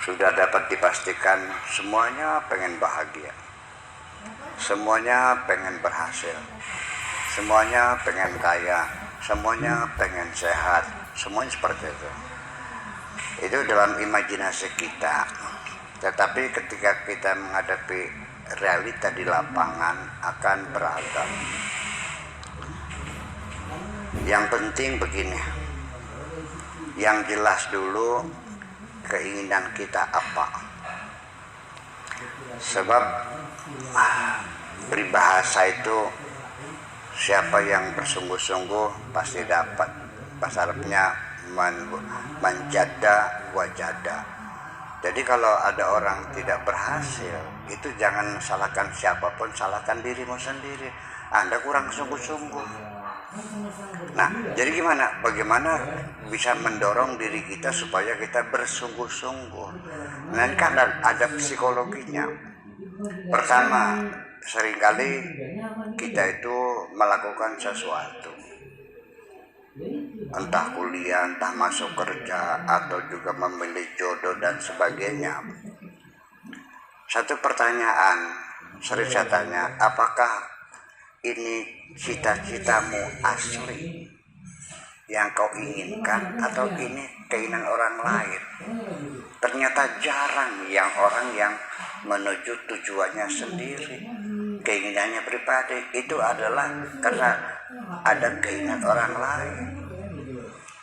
sudah dapat dipastikan semuanya pengen bahagia, semuanya pengen berhasil, semuanya pengen kaya, semuanya pengen sehat, semuanya seperti itu. Itu dalam imajinasi kita. Tetapi ketika kita menghadapi realita di lapangan akan beragam. Yang penting begini, yang jelas dulu keinginan kita apa. Sebab peribahasa itu siapa yang bersungguh-sungguh pasti dapat. Bahasa Arabnya manjada wajada. Jadi kalau ada orang tidak berhasil, itu jangan salahkan siapapun, salahkan dirimu sendiri. Anda kurang sungguh-sungguh. Nah, jadi gimana? Bagaimana bisa mendorong diri kita supaya kita bersungguh-sungguh? Nah, ini kan ada psikologinya. Pertama, seringkali kita itu melakukan sesuatu, entah kuliah, entah masuk kerja, atau juga memilih jodoh dan sebagainya. Satu pertanyaan sering saya tanya, apakah ini cita-citamu asli yang kau inginkan atau ini keinginan orang lain? Ternyata jarang orang yang menuju tujuannya sendiri, keinginannya pribadi. Itu adalah karena ada keinginan orang lain.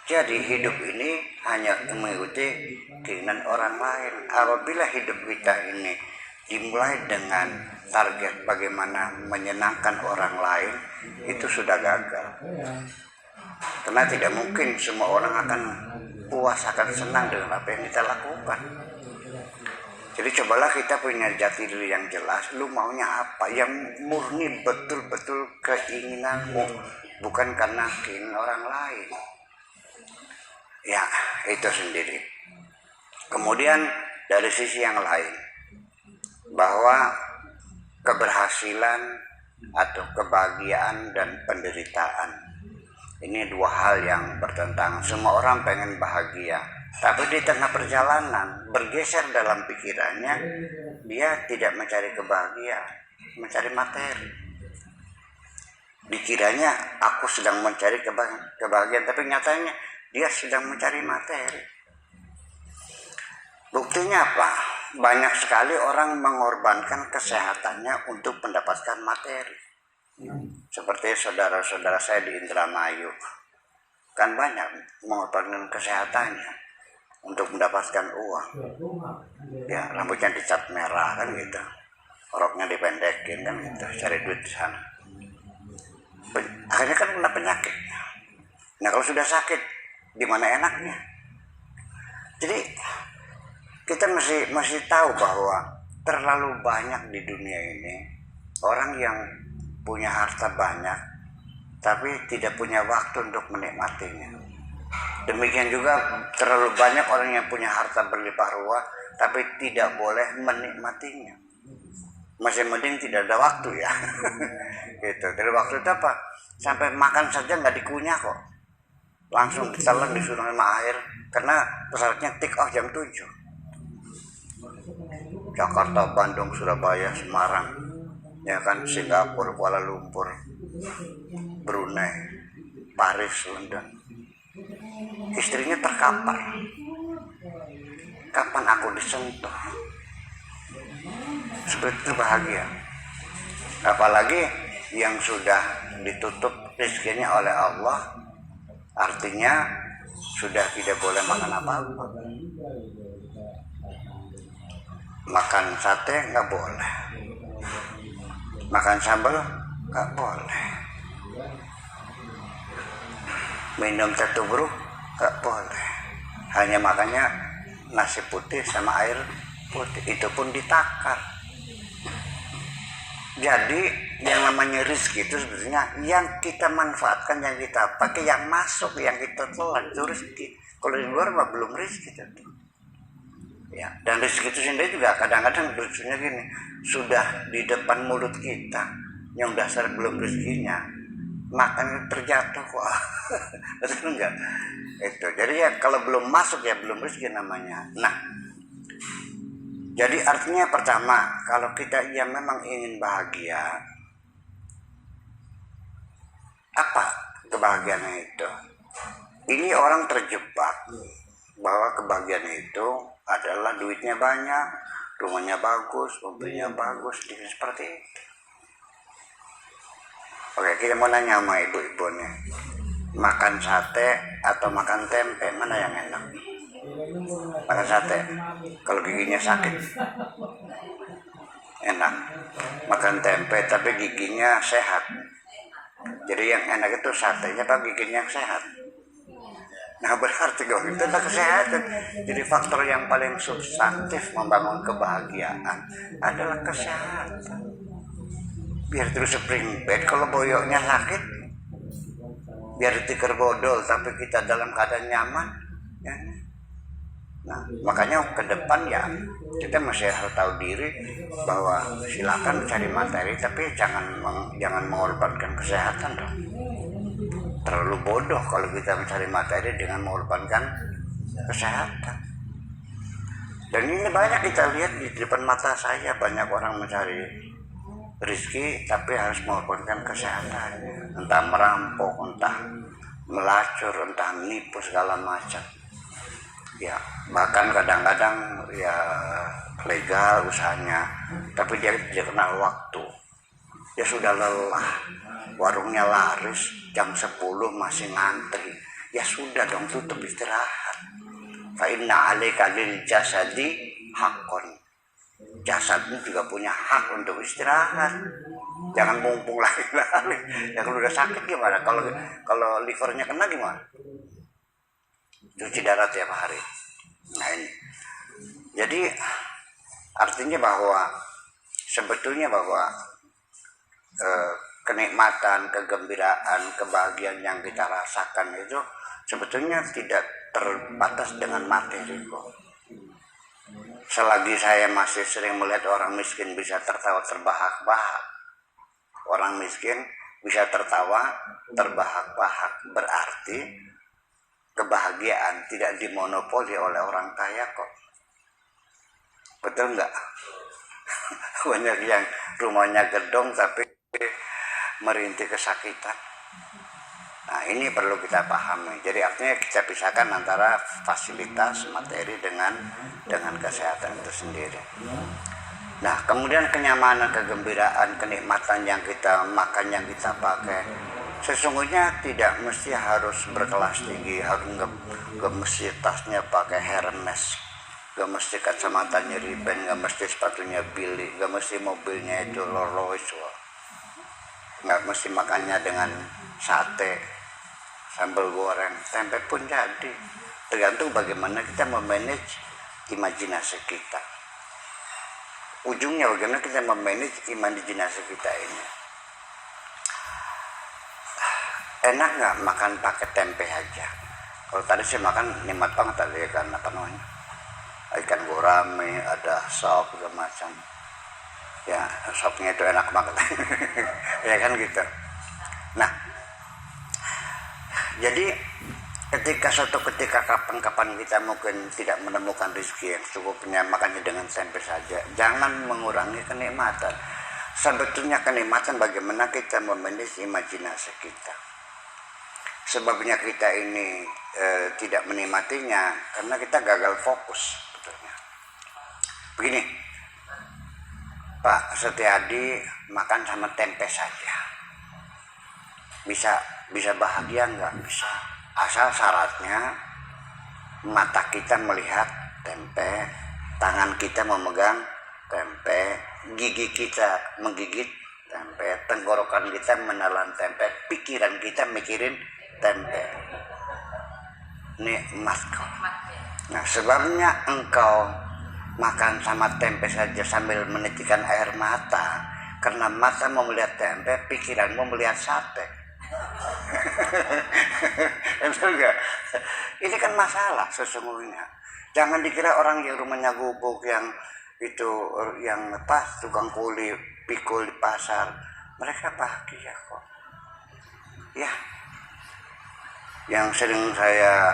Jadi hidup ini hanya mengikuti keinginan orang lain. Apabila hidup kita ini dimulai dengan target bagaimana menyenangkan orang lain, itu sudah gagal. Karena tidak mungkin semua orang akan puas, akan senang dengan apa yang kita lakukan. Jadi cobalah kita punya jati diri yang jelas. Lu maunya apa? Yang murni betul-betul keinginanmu, bukan karena keinginan orang lain. Ya, itu sendiri. Kemudian dari sisi yang lain, bahwa keberhasilan atau kebahagiaan dan penderitaan ini dua hal yang bertentangan. Semua orang pengen bahagia, tapi di tengah perjalanan bergeser dalam pikirannya, dia tidak mencari kebahagiaan, mencari materi. Dikiranya aku sedang mencari kebahagiaan, tapi nyatanya dia sedang mencari materi. Buktinya apa? Banyak sekali orang mengorbankan kesehatannya untuk mendapatkan materi. Seperti saudara-saudara saya di Indramayu, kan banyak mengorbankan kesehatannya untuk mendapatkan uang. Ya, rambutnya dicat merah kan gitu, roknya dipendekin kan gitu, cari duit di sana. Akhirnya kan kena penyakit. Nah, kalau sudah sakit, di mana enaknya? Jadi kita masih tahu bahwa terlalu banyak di dunia ini orang yang punya harta banyak tapi tidak punya waktu untuk menikmatinya. Demikian juga terlalu banyak orang yang punya harta berlimpah ruah tapi tidak boleh menikmatinya. Masih mending tidak ada waktu ya. Gitu. Dari waktu itu apa? Sampai makan saja nggak dikunyah kok. Langsung ditelan disuruh sama air karena pesawatnya take off jam 7. Jakarta, Bandung, Surabaya, Semarang, ya kan, Singapura, Kuala Lumpur, Brunei, Paris, London. Istrinya terkapar. Kapan aku disentuh? Seperti itu bahagia. Apalagi yang sudah ditutup rezekinya oleh Allah, artinya sudah tidak boleh makan apa-apa. Makan sate nggak boleh, makan sambal nggak boleh, minum teh tubruk nggak boleh, hanya makannya nasi putih sama air putih, itu pun ditakar. Jadi yang namanya rezeki itu sebetulnya yang kita manfaatkan, yang kita pakai, yang masuk, yang kita telan itu rezeki. Kalau di luar mah belum rezeki itu. Ya, dan rezeki itu sendiri juga kadang-kadang rezekinya gini, sudah di depan mulut kita, yang dasar belum rezekinya, makan terjatuh kok. Betul enggak? Itu. Jadi ya kalau belum masuk ya belum rezeki namanya. Nah, Jadi artinya pertama, kalau kita yang memang ingin bahagia, apa kebahagiaan itu? Ini orang terjebak bahwa kebahagiaan itu adalah duitnya banyak, rumahnya bagus, mobilnya bagus, seperti itu. Oke, kita mau nanya sama ibu-ibu nih, makan sate atau makan tempe, mana yang enak? Makan sate, kalau giginya sakit enak. Makan tempe tapi giginya sehat, jadi yang enak itu satenya apa giginya yang sehat. Nah berarti kalau itu adalah kesehatan. Jadi faktor yang paling substantif membangun kebahagiaan adalah kesehatan. Biar terus spring bed, kalau boyoknya sakit, biar tikar bodol tapi kita dalam keadaan nyaman ya. Nah makanya ke depan ya kita masih harus tahu diri bahwa silakan cari materi tapi jangan mengorbankan kesehatan dong. Terlalu bodoh kalau kita mencari materi dengan mengorbankan kesehatan. Dan ini banyak kita lihat di depan mata saya, banyak orang mencari rezeki tapi harus mengorbankan kesehatannya, entah merampok, entah melacur, entah menipu segala macam. Ya bahkan kadang-kadang ya legal usahanya, tapi dia tidak kenal waktu. Ya sudah lelah, warungnya laris, jam 10 masih ngantri, ya sudah dong tutup, istirahat. Fa inna 'alaika lil jasadi haqqan. Jasadmu juga punya hak untuk istirahat. Jangan mumpung lagi. Ya kalau udah sakit gimana? Kalau livernya kena gimana? Cuci darah tiap hari. Nah ini. Jadi artinya bahwa sebetulnya bahwa kenikmatan, kegembiraan, kebahagiaan yang kita rasakan itu sebetulnya tidak terbatas dengan materi kok. Selagi saya masih sering melihat orang miskin bisa tertawa terbahak-bahak, orang miskin bisa tertawa terbahak-bahak, berarti kebahagiaan tidak dimonopoli oleh orang kaya kok. Betul nggak? Banyak yang rumahnya gedong tapi merintih kesakitan. Nah ini perlu kita pahami. Jadi artinya kita pisahkan antara fasilitas materi dengan kesehatan itu sendiri. Nah kemudian kenyamanan, kegembiraan, kenikmatan yang kita makan, yang kita pakai, sesungguhnya tidak mesti harus berkelas tinggi, harus nggak mesti tasnya pakai Hermes, nggak mesti kacamatanya Ray-Ban, nggak mesti sepatunya Billy, nggak mesti mobilnya itu Rolls Royce, nggak mesti makannya dengan sate, sambal goreng, tempe pun jadi. Tergantung bagaimana kita memanage imajinasi kita. Ujungnya bagaimana kita memanage imajinasi kita ini. Enak nggak makan pakai tempe aja? Kalau tadi saya makan nikmat banget tadi kan, apa namanya, ikan gurame, ada sop segala macam. Ya sopnya itu enak banget. Ya kan gitu. Nah jadi suatu ketika kapan-kapan kita mungkin tidak menemukan rezeki yang cukupnya, makannya dengan tempe saja, jangan mengurangi kenikmatan. Sebetulnya kenikmatan bagaimana kita memanage imajinasi kita. Sebabnya kita ini tidak menikmatinya karena kita gagal fokus sebetulnya. Begini, Pak Setiadi makan sama tempe saja, bisa bahagia nggak? Bisa, asal syaratnya mata kita melihat tempe, tangan kita memegang tempe, gigi kita menggigit tempe, tenggorokan kita menelan tempe, pikiran kita mikirin tempe. Nikmat kok. Nah sebabnya engkau makan sama tempe saja sambil menitikkan air mata, karena mata mau melihat tempe, pikiran mau melihat sate. Enggak. Ini kan masalah sesungguhnya. Jangan dikira orang yang rumahnya gubuk, yang itu, yang tukang kuli pikul di pasar, mereka bahagia kok. Ya, yang sering saya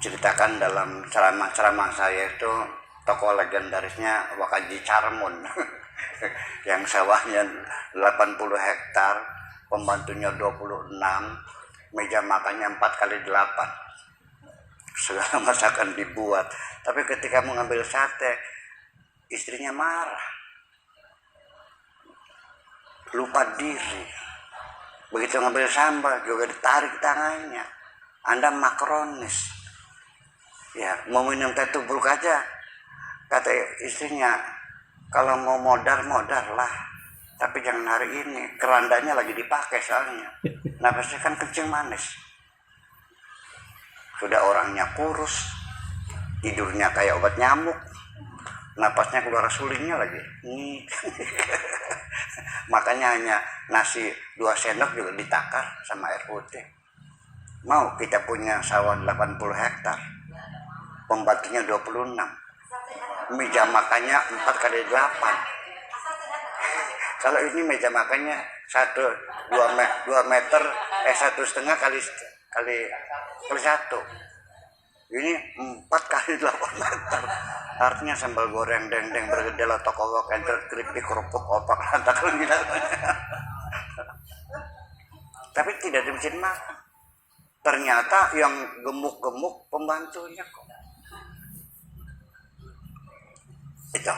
ceritakan dalam ceramah-ceramah saya itu, tokoh legendarisnya Wakaji Carmun yang sawahnya 80 hektar, pembantunya 26, meja makannya 4x8, segala masakan dibuat. Tapi ketika mengambil sate, istrinya marah, lupa diri. Begitu ngambil sambal juga ditarik tangannya, Anda makronis. Ya, mau minum teh tubruk aja, kata istrinya, kalau mau modar lah, tapi jangan hari ini, kerandanya lagi dipakai soalnya, napasnya kan kencing manis. Sudah orangnya kurus, tidurnya kayak obat nyamuk, napasnya keluar sulingnya lagi. Makanya hanya nasi 2 sendok juga ditakar sama air putih. Mau kita punya sawah 80 hektar, pembantunya 26, meja makannya 4x8. Kalau ini meja makannya 2 meter, 1,5 kali 1. Ini 4x8 meter. Artinya sambal goreng, dendeng, bergedel, toko kental, keripik, kerupuk, opak, lantak, tapi tidak ada mesin makan. Ternyata yang gemuk-gemuk pembantunya kok. Itu.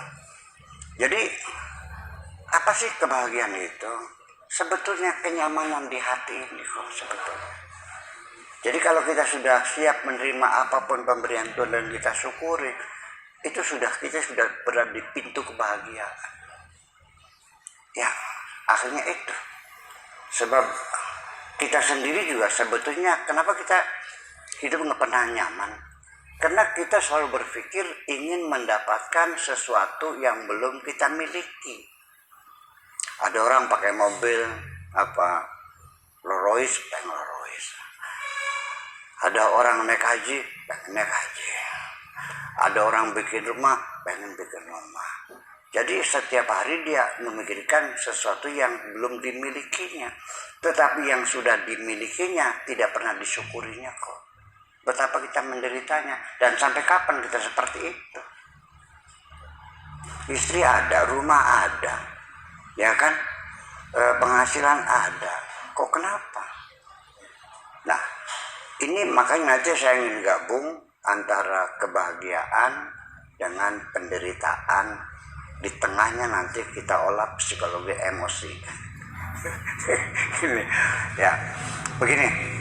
Jadi apa sih kebahagiaan itu? Sebetulnya kenyamanan di hati ini kok sebetulnya. Jadi kalau kita sudah siap menerima apapun pemberian Tuhan dan kita syukuri, itu kita sudah berada di pintu kebahagiaan. Ya, akhirnya itu. Sebab kita sendiri juga sebetulnya kenapa kita hidup nggak pernah nyaman? Karena kita selalu berpikir ingin mendapatkan sesuatu yang belum kita miliki. Ada orang pakai mobil Rolls Royce, pengen Rolls Royce. Ada orang naik haji, pengen naik haji. Ada orang bikin rumah, pengen bikin rumah. Jadi setiap hari dia memikirkan sesuatu yang belum dimilikinya. Tetapi yang sudah dimilikinya tidak pernah disyukurinya kok. Betapa kita menderitanya. Dan sampai kapan kita seperti itu? Istri ada, rumah ada, ya kan? Penghasilan ada. Kok kenapa? Nah, ini makanya nanti saya ingin gabung antara kebahagiaan dengan penderitaan. Di tengahnya nanti kita olah psikologi emosi. Gini, ya, begini.